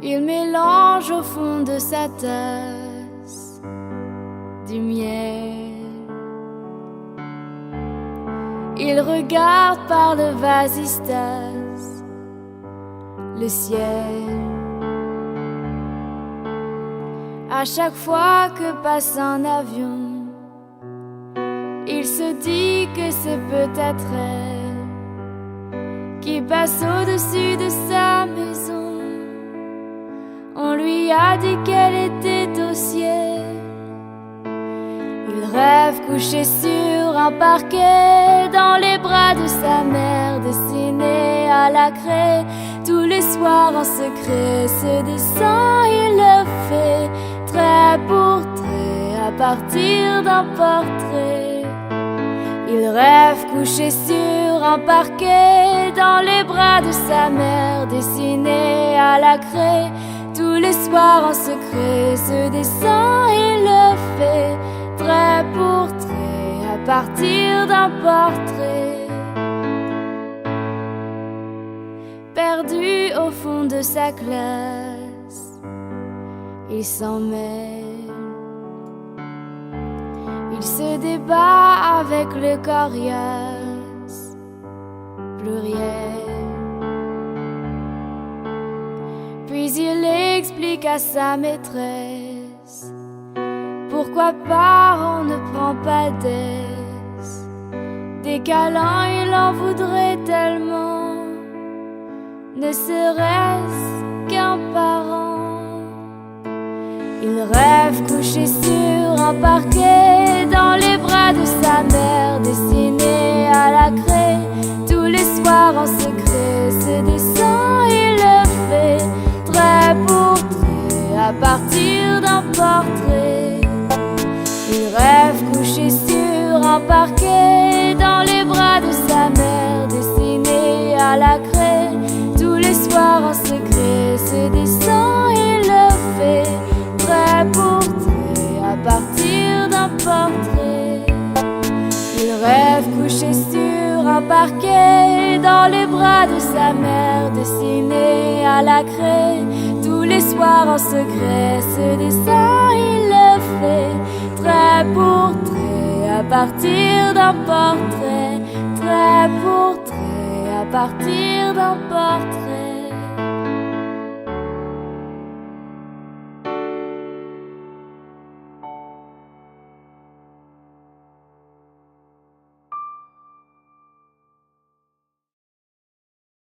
Il mélange au fond de sa tasse du miel. Il regarde par le vasistas le ciel. À chaque fois que passe un avion, il se dit que c'est peut-être elle qui passe au-dessus de sa maison. On lui a dit qu'elle était au ciel. Il rêve couché sur un parquet, dans les bras de sa mère, dessiné à la craie. Tous les soirs en secret, ce dessin il le fait, trait pour trait, à partir d'un portrait. Il rêve couché sur un parquet, dans les bras de sa mère, dessiné à la craie. Tous les soirs en secret, ce dessin il le fait, trait pour trait, à partir d'un portrait. Perdu au fond de sa classe, il s'en mêle. Il se débat avec le coriace pluriel. Puis il explique à sa maîtresse pourquoi pas on ne prend pas d'aise. Des câlins il en voudrait tellement, ne serait-ce qu'un parent. Il rêve couché sur un parquet, dans les bras de sa mère, dessiné à la craie. Tous les soirs en secret, ce dessin il le fait, trait pour trait, à partir d'un portrait. Il rêve couché sur un parquet, dans les bras de sa mère, dessiné à la craie. Tous les soirs en secret, ce dessin il le fait, trait pour trait, à partir d'un portrait. Il rêve couché sur un parquet, dans les bras de sa mère, dessiné à la craie. Tous les soirs en secret, ce dessin il le fait, trait pour trait, à partir d'un portrait. Trait pour trait, à partir d'un portrait.